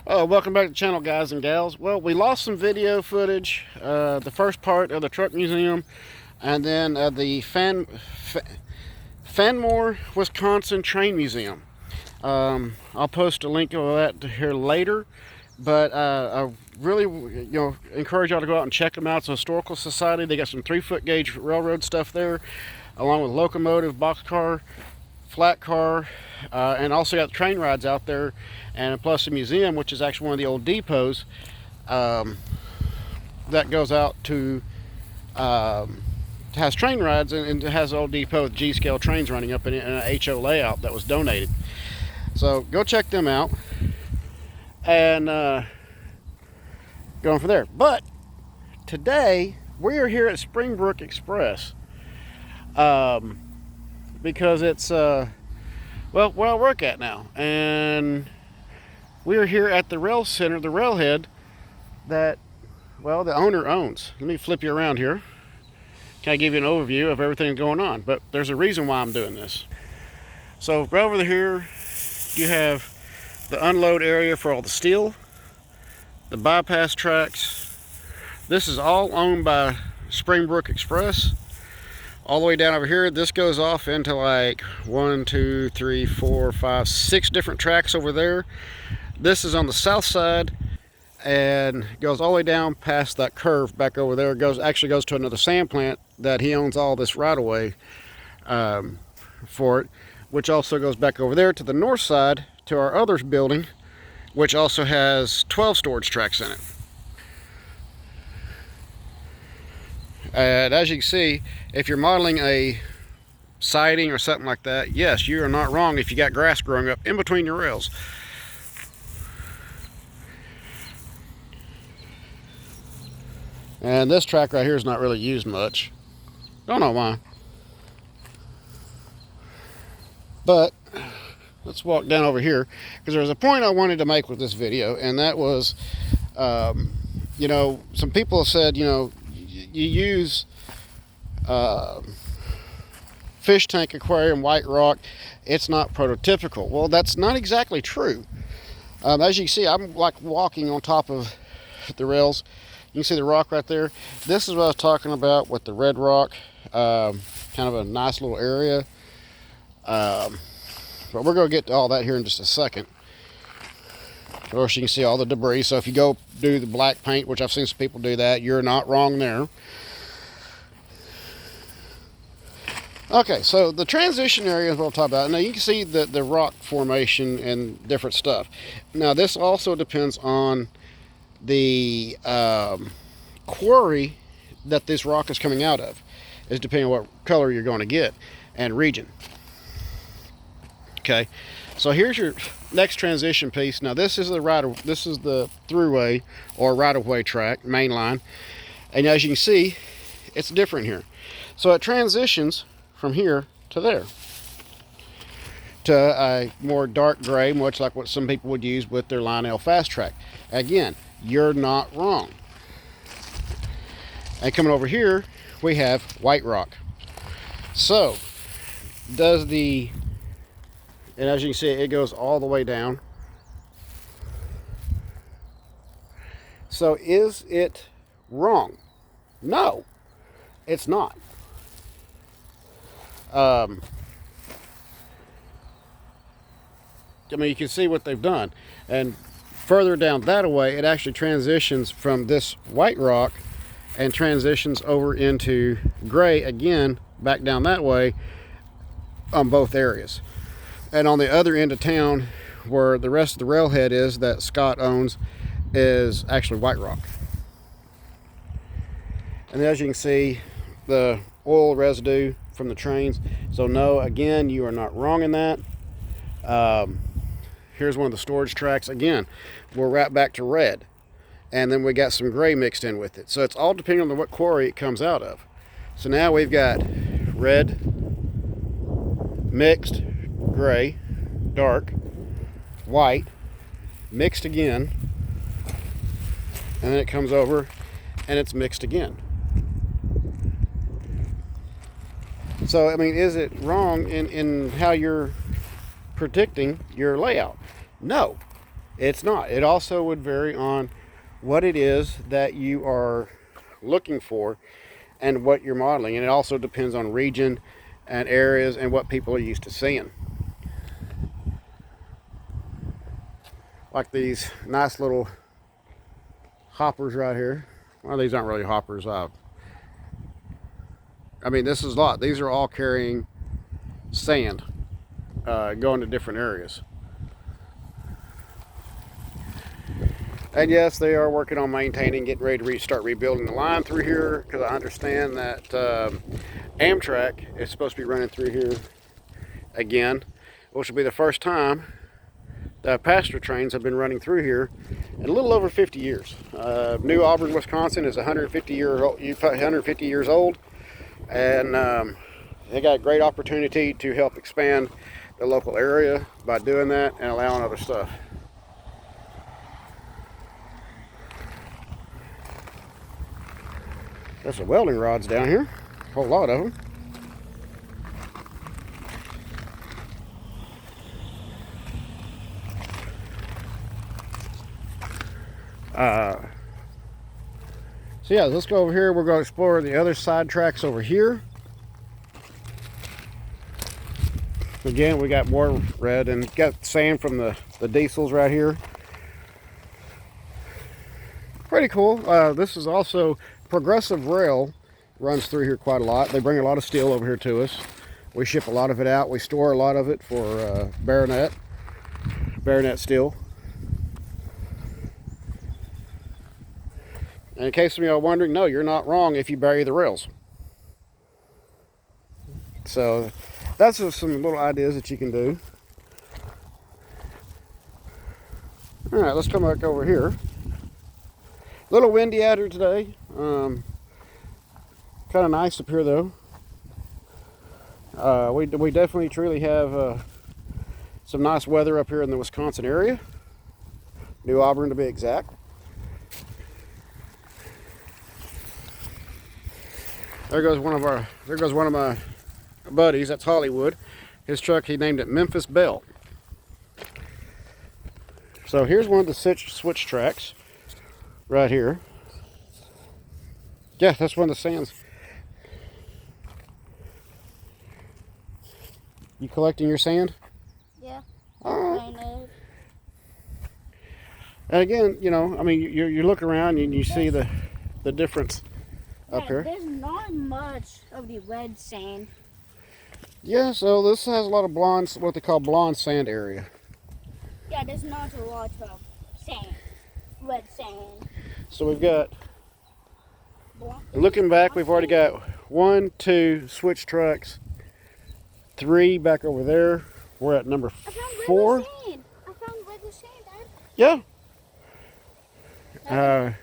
Oh, welcome back to the channel, guys and gals. Well, we lost some video footage, the first part of the truck museum, and then the Fanmore, Wisconsin train museum. I'll post a link of that here later, but I really, encourage y'all to go out and check them out. It's a historical society. They got some 3-foot gauge railroad stuff there, along with locomotive, boxcar, flat car, and also got train rides out there, and plus the museum, which is actually one of the old depots that goes out to has train rides, and it has an old depot with G-scale trains running up in an HO layout that was donated. So go check them out and going from there. But today we are here at SpringBrook Express because it's well, where I work at now, and we are here at the rail center, the railhead that, well, the owner owns. Let me flip you around here. Can I give you an overview of everything going on? But there's a reason why I'm doing this. So right over here, you have the unload area for all the steel, the bypass tracks. This is all owned by SpringBrook Express. All the way down over here, this goes off into like 1, 2, 3, 4, 5, 6 different tracks over there. This is on the south side and goes all the way down past that curve back over there. Actually goes to another sand plant that he owns all this right away for it, which also goes back over there to the north side to our other building, which also has 12 storage tracks in it. And as you can see, if you're modeling a siding or something like that, yes, you are not wrong if you got grass growing up in between your rails. And this track right here is not really used much. Don't know why. But let's walk down over here, because there's a point I wanted to make with this video, and that was, some people have said, you use fish tank aquarium white rock, it's not prototypical. Well, that's not exactly true. As you can see, I'm like walking on top of the rails. You can see the rock right there. This is what I was talking about with the red rock, kind of a nice little area. But we're going to get to all that here in just a second. Of course, you can see all the debris. So if you go do the black paint, which I've seen some people do that, you're not wrong there. Okay, so the transition area is what I'll talk about. Now you can see the rock formation and different stuff. Now this also depends on the quarry that this rock is coming out of. Is depending on what color you're going to get and region. Okay, so here's your next transition piece. Now this is the throughway or right-of-way track, main line, and as you can see, it's different here. So it transitions from here to there to a more dark gray, much like what some people would use with their Lionel Fast Track. Again, you're not wrong. And coming over here, we have white rock. So and as you can see, it goes all the way down. So is it wrong? No, it's not. I mean, you can see what they've done. And further down that way, it actually transitions from this white rock and transitions over into gray again, back down that way on both areas. And on the other end of town, where the rest of the railhead is that Scott owns, is actually white rock. And as you can see, the oil residue from the trains. So no, again, you are not wrong in that. Here's one of the storage tracks. Again, we're right back to red. And then we got some gray mixed in with it. So it's all depending on what quarry it comes out of. So now we've got red, mixed, gray, dark, white, mixed again, and then it comes over and it's mixed again. So, I mean, is it wrong in how you're predicting your layout? No, It's not. It also would vary on what it is that you are looking for and what you're modeling. And it also depends on region and areas and what people are used to seeing. Like these nice little hoppers right here. Well, these aren't really hoppers. I mean, this is a lot. These are all carrying sand, going to different areas. And yes, they are working on maintaining, getting ready to start rebuilding the line through here, because I understand that Amtrak is supposed to be running through here again, which will be the first time that passenger trains have been running through here in a little over 50 years. New Auburn, Wisconsin is 150 years old, and they got a great opportunity to help expand the local area by doing that and allowing other stuff. There's some welding rods down here, a whole lot of them. So yeah, let's go over here. We're going to explore the other side tracks over here. Again, we got more red and got sand from the diesels right here. Pretty cool. This is also Progressive Rail runs through here quite a lot. They bring a lot of steel over here to us. We ship a lot of it out. We store a lot of it for Baronet steel. And in case of you are wondering, no, you're not wrong if you bury the rails. So that's just some little ideas that you can do. All right, let's come back over here. A little windy out here today. Kind of nice up here though. We definitely truly have some nice weather up here in the Wisconsin area. New Auburn to be exact. There goes one of my buddies. That's Hollywood. His truck, he named it Memphis Belle. So here's one of the switch tracks right here. Yeah, that's one of the sands. You collecting your sand? Yeah. Oh. And again, you know, I mean, you look around and you see the difference up here. There's not much of the red sand. Yeah, so this has a lot of blonde, what they call blonde sand area. Yeah, there's not a lot of sand, red sand. So we've got, looking back, we've already got 1, 2 switch trucks, 3 back over there. We're at number 4. I found red sand, Dad. Yeah.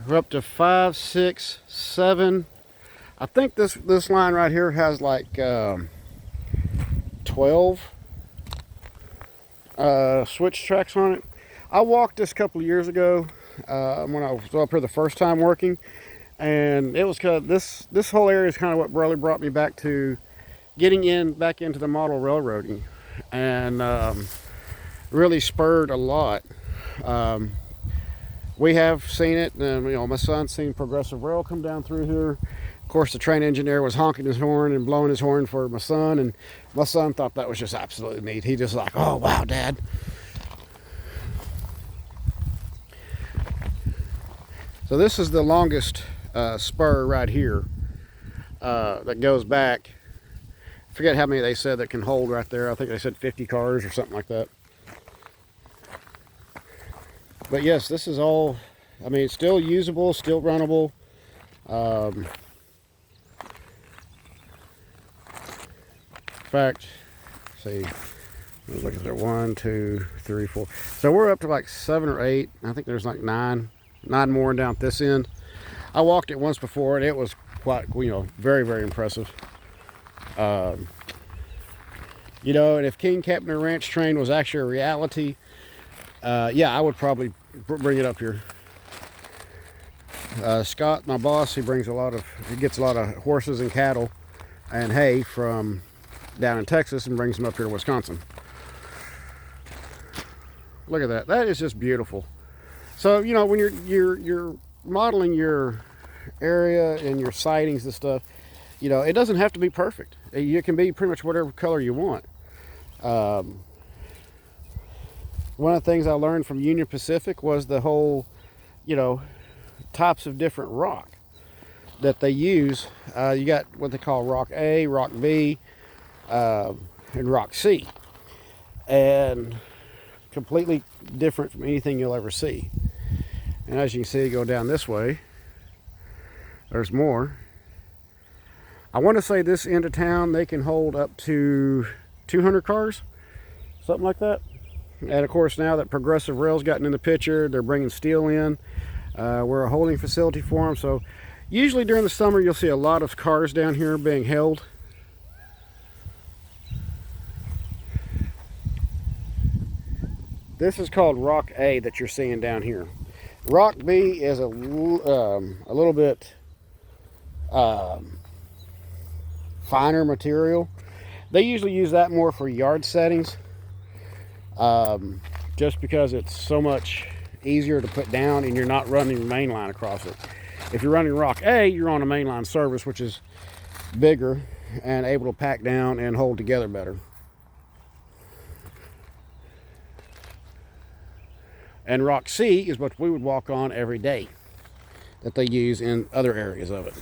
We're up to 5, 6, 7. I think this line right here has like 12 switch tracks on it. I walked this a couple of years ago when I was up here the first time working, and it was kind of this whole area is kind of what really brought me back to getting back into the model railroading, and really spurred a lot. We have seen it, and you know, my son's seen Progressive Rail come down through here. Of course, the train engineer was honking his horn and blowing his horn for my son, and my son thought that was just absolutely neat. He just like, oh wow, Dad. So this is the longest spur right here that goes back. I forget how many they said that can hold right there. I think they said 50 cars or something like that. But yes, this is all, I mean, it's still usable, still runnable. In fact, let's see, let's look at there, 1, 2, 3, 4. So we're up to like 7 or 8. I think there's like 9 more down at this end. I walked it once before, and it was quite, you know, very, very impressive. You know, and if King Kepner Ranch train was actually a reality, yeah, I would probably bring it up here. Scott, my boss, he gets a lot of horses and cattle and hay from down in Texas and brings them up here to Wisconsin. Look at that. That is just beautiful. So, you know, when you're modeling your area and your sidings and stuff, you know, it doesn't have to be perfect. It can be pretty much whatever color you want. One of the things I learned from Union Pacific was the whole, you know, types of different rock that they use. You got what they call rock A, rock B, and rock C. And completely different from anything you'll ever see. And as you can see, go down this way, there's more. I want to say this end of town, they can hold up to 200 cars, something like that. And of course, now that Progressive Rail's gotten in the picture, they're bringing steel in. We're a holding facility for them. So usually during the summer, you'll see a lot of cars down here being held. This is called Rock A that you're seeing down here. Rock B is a little bit finer material. They usually use that more for yard settings, just because it's so much easier to put down and you're not running the main line across it. If you're running Rock A, you're on a mainline service, which is bigger and able to pack down and hold together better. And Rock C is what we would walk on every day that they use in other areas of it.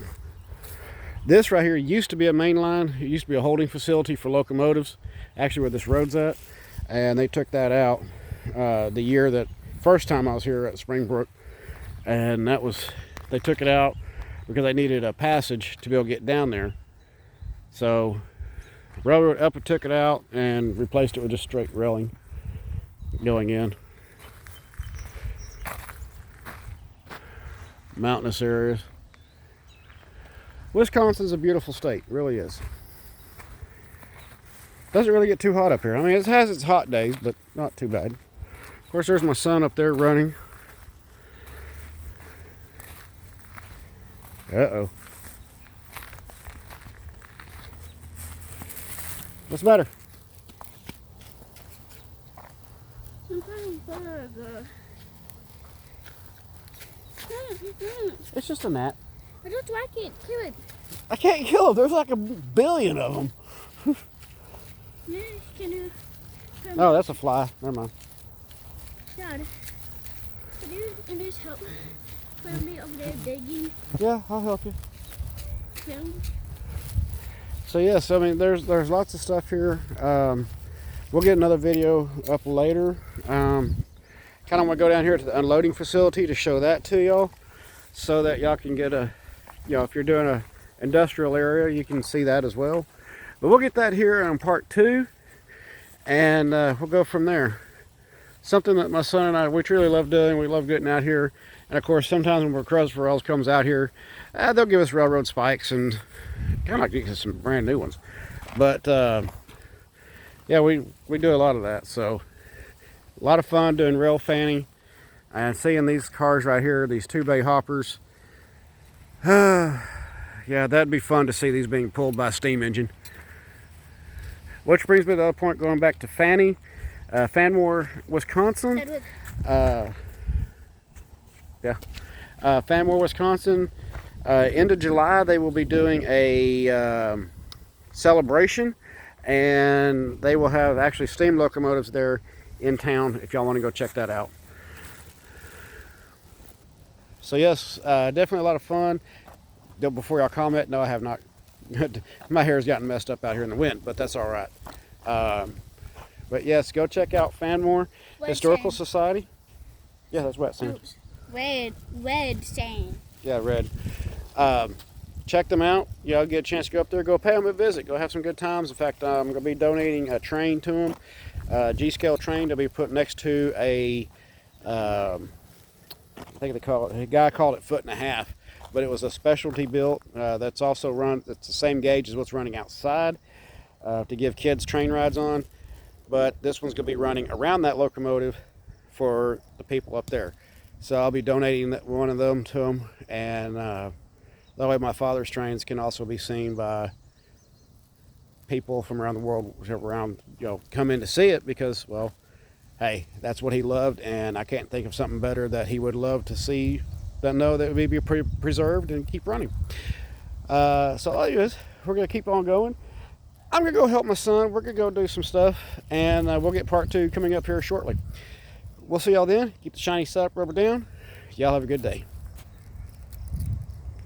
This right here used to be a main line. It used to be a holding facility for locomotives, actually where this road's at. And they took that out the year that first time I was here at SpringBrook. And that was, they took it out because they needed a passage to be able to get down there. So railroad up and took it out and replaced it with just straight railing going in. Mountainous areas. Wisconsin's a beautiful state, really is. Doesn't really get too hot up here. I mean, it has its hot days, but not too bad. Of course, there's my son up there running. Uh-oh. What's the matter? Some kind of bug. It's just a gnat. I don't like it. Kill it. I can't kill them. There's like a billion of them. Yes, can you? Oh, that's a fly. Never mind. Dad, can you just help me over there digging? Yeah, I'll help you. Him? So yes, I mean, there's lots of stuff here. We'll get another video up later. Kind of want to go down here to the unloading facility to show that to y'all, so that y'all can get a, you know, if you're doing a industrial area, you can see that as well. But we'll get that here on part 2, and we'll go from there. Something that my son and I, we truly love doing. We love getting out here. And of course, sometimes when Progressive Rails comes out here, they'll give us railroad spikes and kind of like get some brand new ones. But yeah, we do a lot of that. So a lot of fun doing rail fanning and seeing these cars right here, these 2-bay hoppers. Yeah, that'd be fun to see these being pulled by a steam engine. Which brings me to the other point, going back to Fanny. Fanmore, Wisconsin. Fanmore, Wisconsin. End of July, they will be doing a celebration, and they will have actually steam locomotives there in town if y'all want to go check that out. So yes, definitely a lot of fun. Before y'all comment, no, I have not. My hair's gotten messed up out here in the wind, but that's all right. But yes, go check out Fanmore Historical Society. Yeah, that's wet sand. Oops. Red sand. Yeah, red. Check them out. Y'all get a chance to go up there, go pay them a visit, go have some good times. In fact, I'm going to be donating a train to them, G-scale train to be put next to a, I think they call it, a guy called it 1.5 foot, but it was a specialty built that's also run, it's the same gauge as what's running outside to give kids train rides on. But this one's going to be running around that locomotive for the people up there. So I'll be donating one of them to them, and that way my father's trains can also be seen by people from around the world, around, you know, come in to see it, because, well, hey, that's what he loved, and I can't think of something better that he would love to see than know that would be preserved and keep running. So all you is, we're going to keep on going. I'm going to go help my son. We're going to go do some stuff, and we'll get part 2 coming up here shortly. We'll see y'all then. Keep the shiny side up, rubber down. Y'all have a good day.